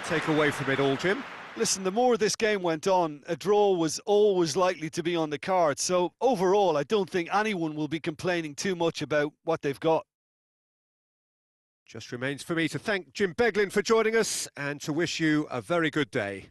take away from it all, Jim? Listen, the more this game went on, a draw was always likely to be on the card. So overall, I don't think anyone will be complaining too much about what they've got. Just remains for me to thank Jim Beglin for joining us and to wish you a very good day.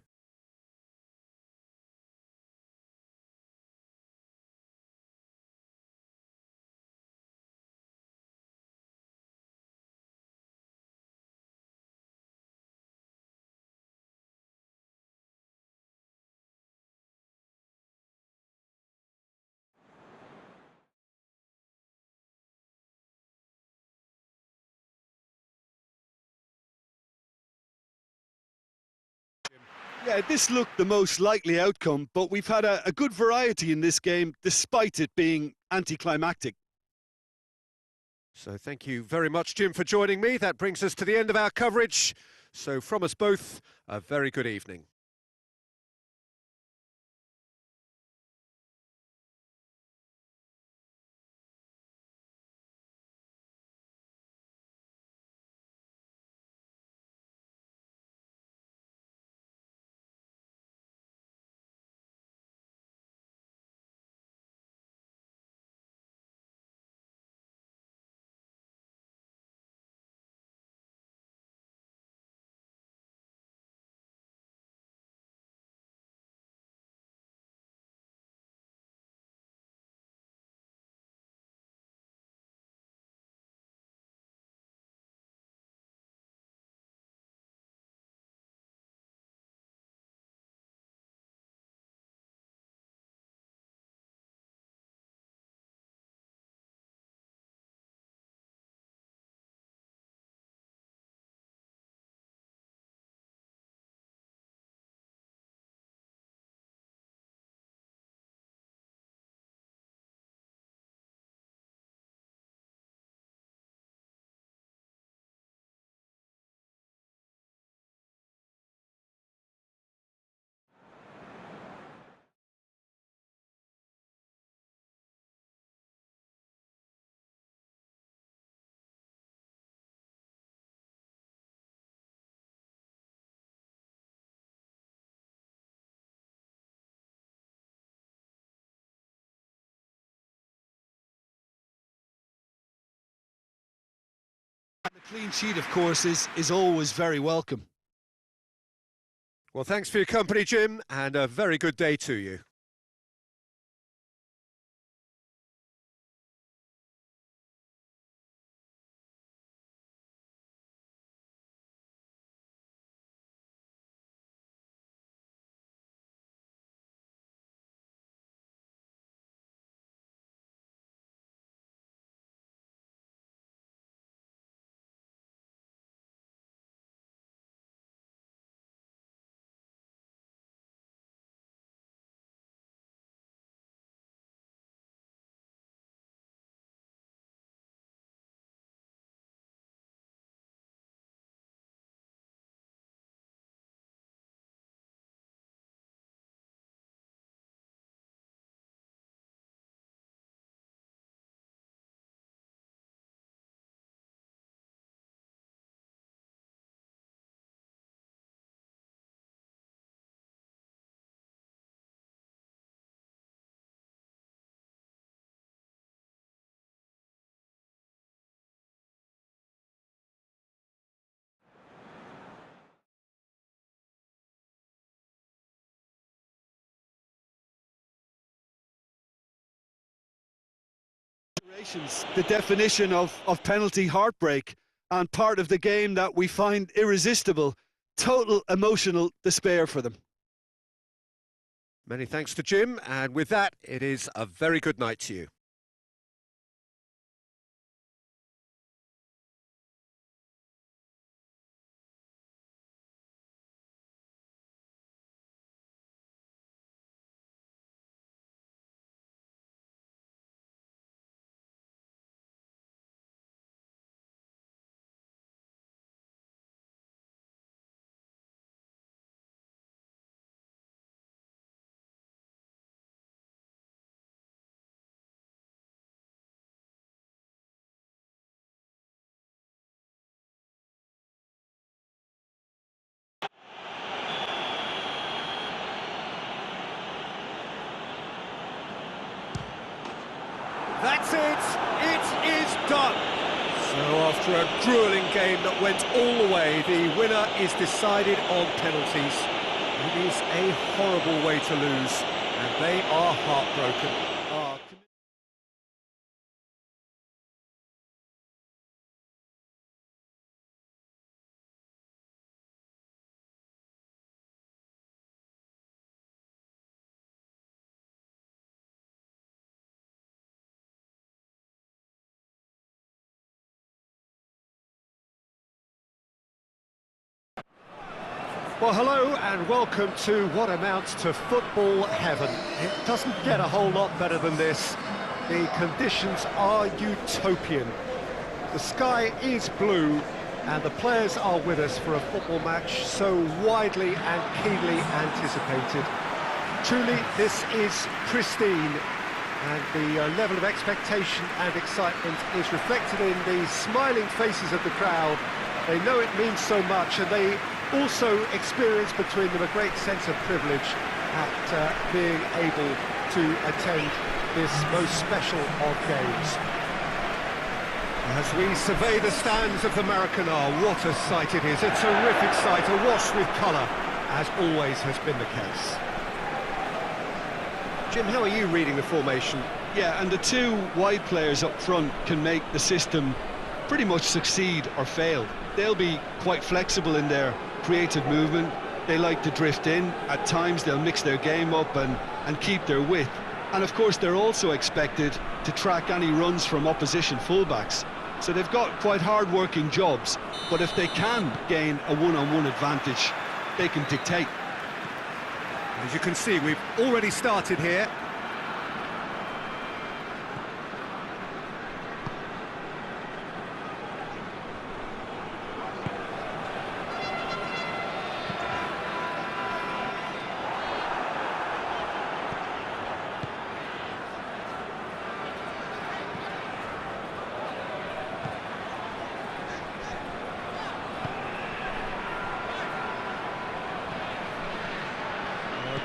Yeah, this looked the most likely outcome, but we've had a good variety in this game, despite it being anticlimactic. So thank you very much, Jim, for joining me. That brings us to the end of our coverage. So from us both, a very good evening. And the clean sheet, of course, is always very welcome. Well, thanks for your company, Jim, and a very good day to you. The definition of penalty heartbreak, and part of the game that we find irresistible. Total emotional despair for them. Many thanks to Jim, and with that, it is a very good night to you. That's it! It is done! So after a gruelling game that went all the way, the winner is decided on penalties. It is a horrible way to lose, and they are heartbroken. Well, hello and welcome to what amounts to football heaven. It doesn't get a whole lot better than this. The conditions are utopian. The sky is blue and the players are with us for a football match so widely and keenly anticipated. Truly, this is pristine, and the level of expectation and excitement is reflected in the smiling faces of the crowd. They know it means so much, and they also experience between them a great sense of privilege at being able to attend this most special of games. As we survey the stands of the Maracanã, what a sight it is. A terrific sight, awash with colour, as always has been the case. Jim, how are you reading the formation? Yeah, and the two wide players up front can make the system pretty much succeed or fail. They'll be quite flexible in their creative movement. They like to drift in. At times they'll mix their game up and keep their width. And of course they're also expected to track any runs from opposition fullbacks. So they've got quite hard-working jobs, but if they can gain a one-on-one advantage, they can dictate. As you can see, we've already started here.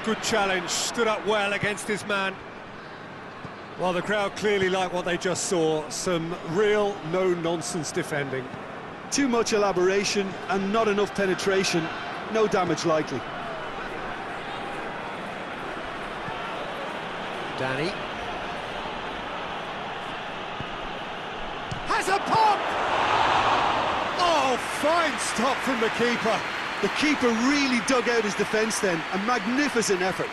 Good challenge, stood up well against his man. Well, the crowd clearly like what they just saw. Some real no-nonsense defending. Too much elaboration and not enough penetration. No damage likely. Danny. Has a pop! Oh, fine stop from the keeper. The keeper really dug out his defence then. A magnificent effort.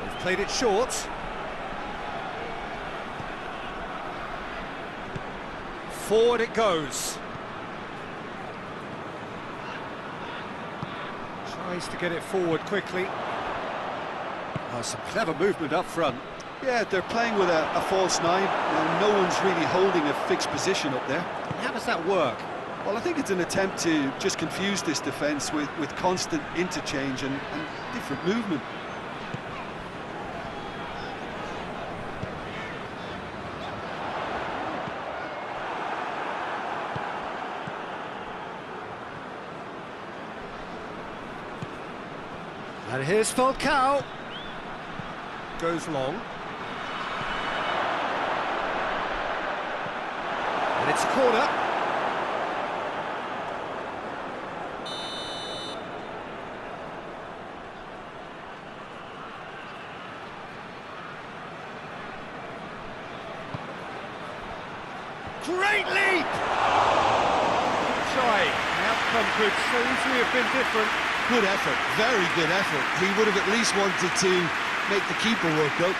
They've played it short. Forward it goes. Tries to get it forward quickly. Oh, some clever movement up front. Yeah, they're playing with a false nine. No one's really holding a fixed position up there. How does that work? Well, I think it's an attempt to just confuse this defence with constant interchange and different movement. And here's Falcao. Goes long. And it's a corner. Great leap! Try. The outcome could so easily have been different. Good effort, very good effort. He would have at least wanted to make the keeper work though.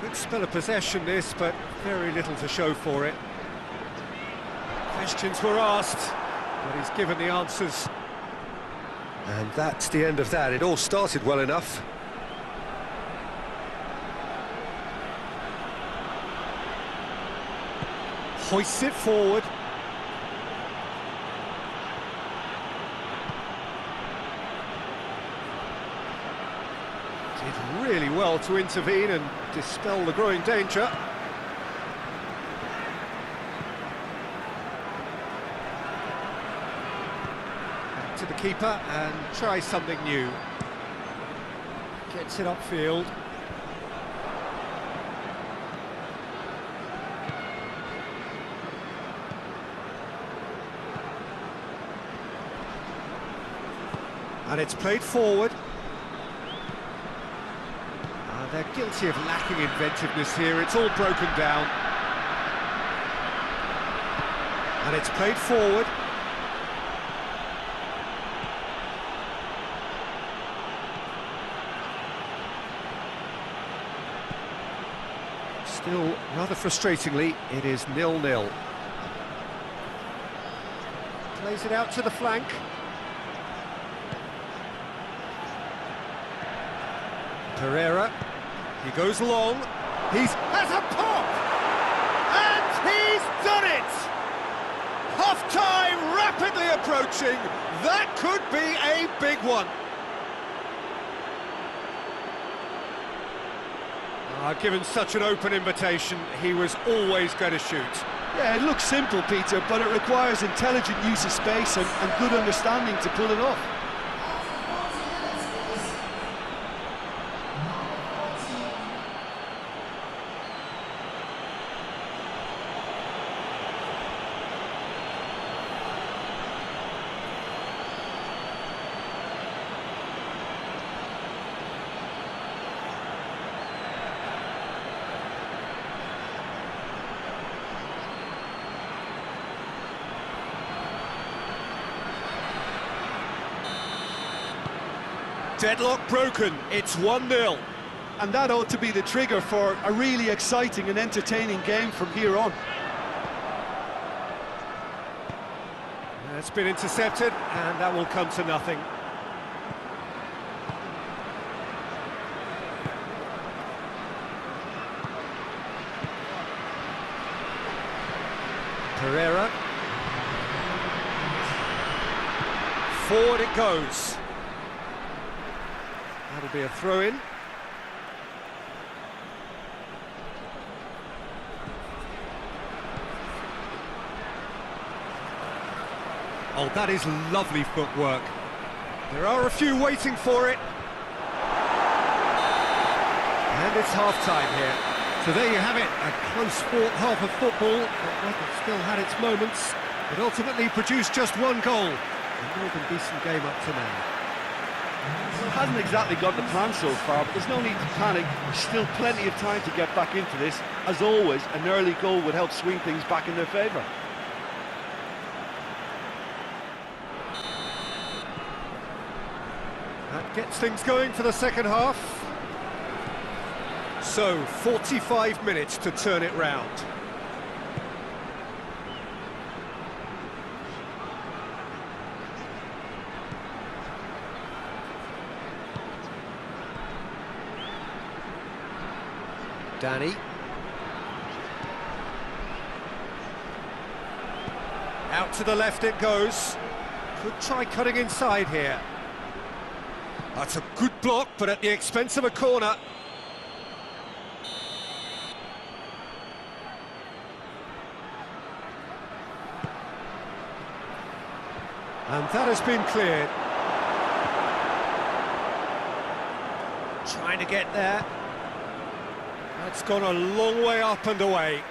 Good spell of possession this, but very little to show for it. Questions were asked, but he's given the answers. And that's the end of that. It all started well enough. Hoists it forward. Did really well to intervene and dispel the growing danger. Back to the keeper and try something new. Gets it upfield. And it's played forward. They're guilty of lacking inventiveness here. It's all broken down. And it's played forward. Still, rather frustratingly, it is 0-0. Plays it out to the flank. Pereira, he goes long, has a pop! And he's done it! Half-time rapidly approaching, that could be a big one. Given such an open invitation, he was always going to shoot. Yeah, it looks simple, Peter, but it requires intelligent use of space and good understanding to pull it off. Deadlock broken, it's 1-0. And that ought to be the trigger for a really exciting and entertaining game from here on. It's been intercepted, and that will come to nothing. Pereira. Forward it goes. That'll be a throw-in. Oh, that is lovely footwork. There are a few waiting for it. And it's half-time here. So there you have it, a close-fought half of football, but one that still had its moments. It ultimately produced just one goal. A more than decent game up to now. It hasn't exactly got the plan so far, but there's no need to panic. There's still plenty of time to get back into this. As always, an early goal would help swing things back in their favour. That gets things going for the second half. So, 45 minutes to turn it round. Danny. Out to the left it goes. Could try cutting inside here. That's a good block, but at the expense of a corner. And that has been cleared. Trying to get there. That's gone a long way up and away.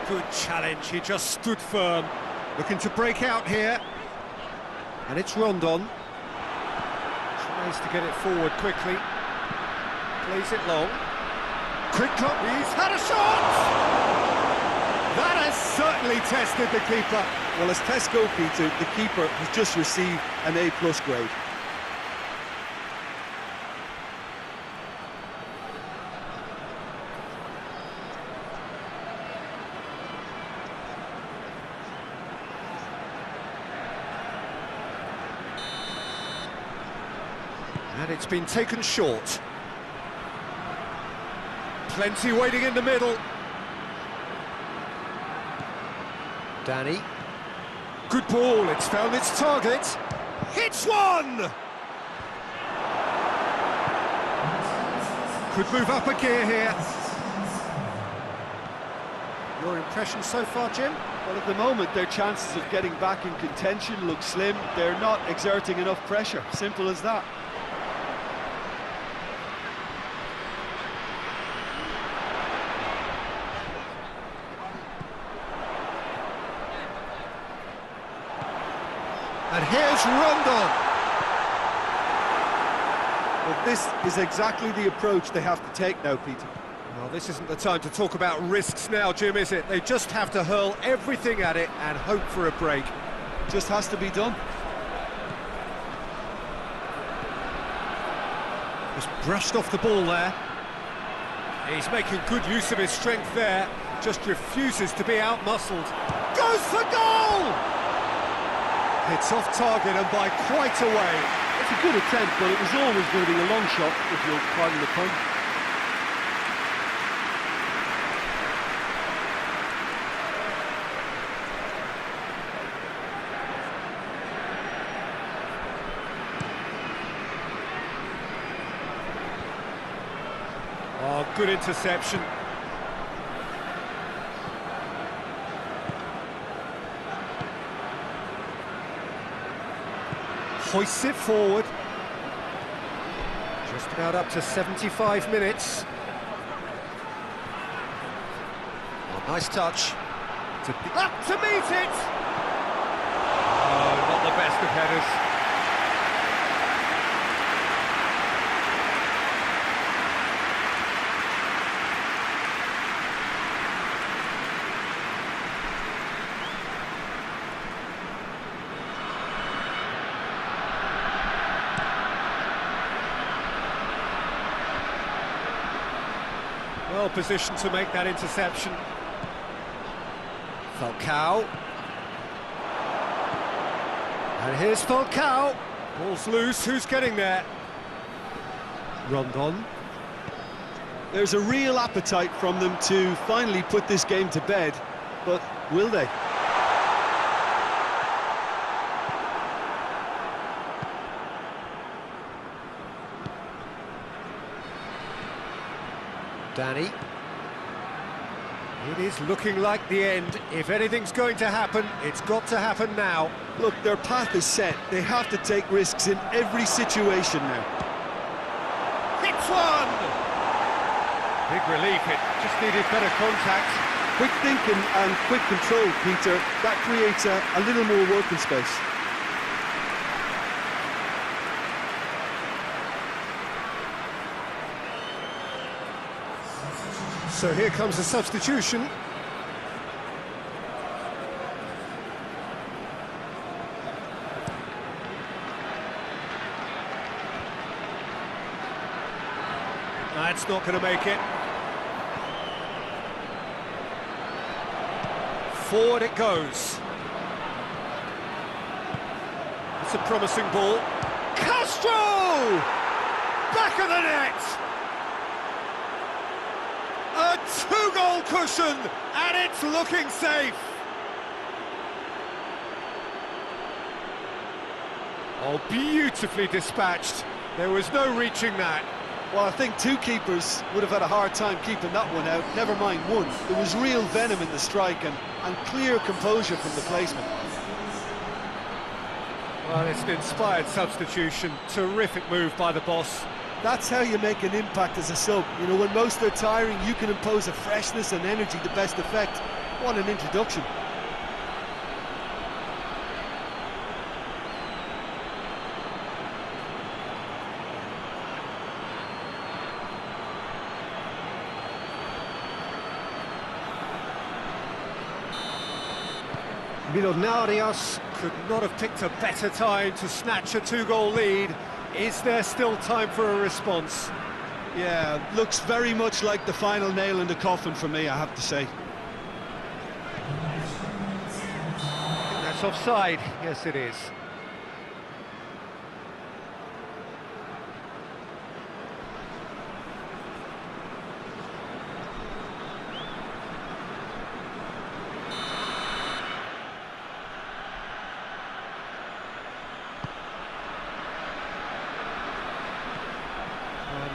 Good challenge, he just stood firm. Looking to break out here. And it's Rondon. Tries to get it forward quickly. Plays it long. Quick drop, he's had a shot! That has certainly tested the keeper. Well, as tests go, Peter, the keeper has just received an A+ grade. And it's been taken short. Plenty waiting in the middle. Danny. Good ball, it's found its target. Hits one! Could move up a gear here. Your impression so far, Jim? Well, at the moment, their chances of getting back in contention look slim. They're not exerting enough pressure. Simple as that. And here's Rondon. Well, this is exactly the approach they have to take now, Peter. Well, this isn't the time to talk about risks now, Jim, is it? They just have to hurl everything at it and hope for a break. Just has to be done. Just brushed off the ball there. He's making good use of his strength there. Just refuses to be out-muscled. Goes for goal! It's off target and by quite a way. It's a good attempt, but it was always going to be a long shot, if you'll pardon the pun. Oh, good interception. Hoists it forward. Just about up to 75 minutes. Oh, nice touch. Up to meet it! Oh, not the best of headers. Well positioned to make that interception. Falcao. And here's Falcao. Ball's loose, who's getting there? Rondon. There's a real appetite from them to finally put this game to bed, but will they? Danny. It is looking like the end. If anything's going to happen, it's got to happen now. Look, their path is set. They have to take risks in every situation now. Hits one! Big relief, it just needed better contact. Quick thinking and quick control, Peter. That creates a little more working space. So here comes a substitution. That's not going to make it. Forward it goes. It's a promising ball. Castro! Back of the net! A two-goal cushion, and it's looking safe. Oh, beautifully dispatched. There was no reaching that. Well, I think two keepers would have had a hard time keeping that one out, never mind one. There was real venom in the strike and clear composure from the placement. Well, it's an inspired substitution. Terrific move by the boss. That's how you make an impact as a sub. You know, when most are tiring, you can impose a freshness and energy to best effect. What an introduction. Millonarios could not have picked a better time to snatch a two-goal lead. Is there still time for a response? Yeah, looks very much like the final nail in the coffin for me, I have to say. That's offside. Yes, it is.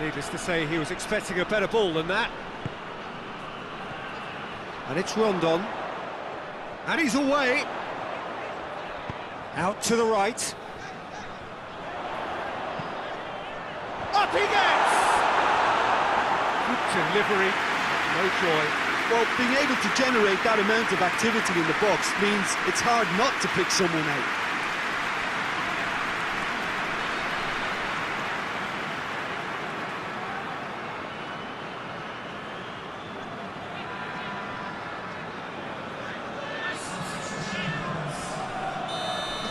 Needless to say, he was expecting a better ball than that. And it's Rondon. And he's away. Out to the right. Up he gets! Good delivery, no joy. Well, being able to generate that amount of activity in the box means it's hard not to pick someone out.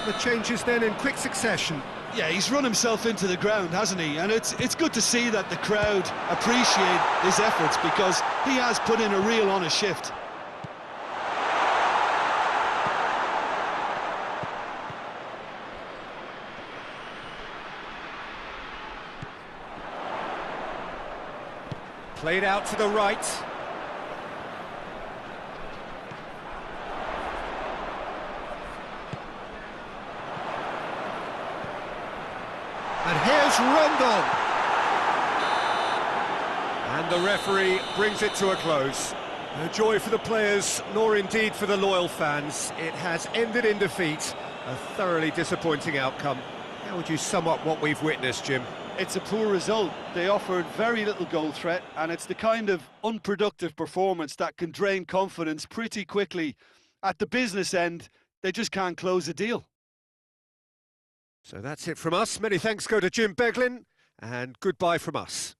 The changes then in quick succession. Yeah, he's run himself into the ground, hasn't he? And it's good to see that the crowd appreciate his efforts, because he has put in a real honest shift. Played out to the right. And here's Rondon. And the referee brings it to a close. No joy for the players, nor indeed for the loyal fans. It has ended in defeat. A thoroughly disappointing outcome. How would you sum up what we've witnessed, Jim? It's a poor result. They offered very little goal threat, and it's the kind of unproductive performance that can drain confidence pretty quickly. At the business end, they just can't close a deal. So that's it from us. Many thanks go to Jim Beglin, and goodbye from us.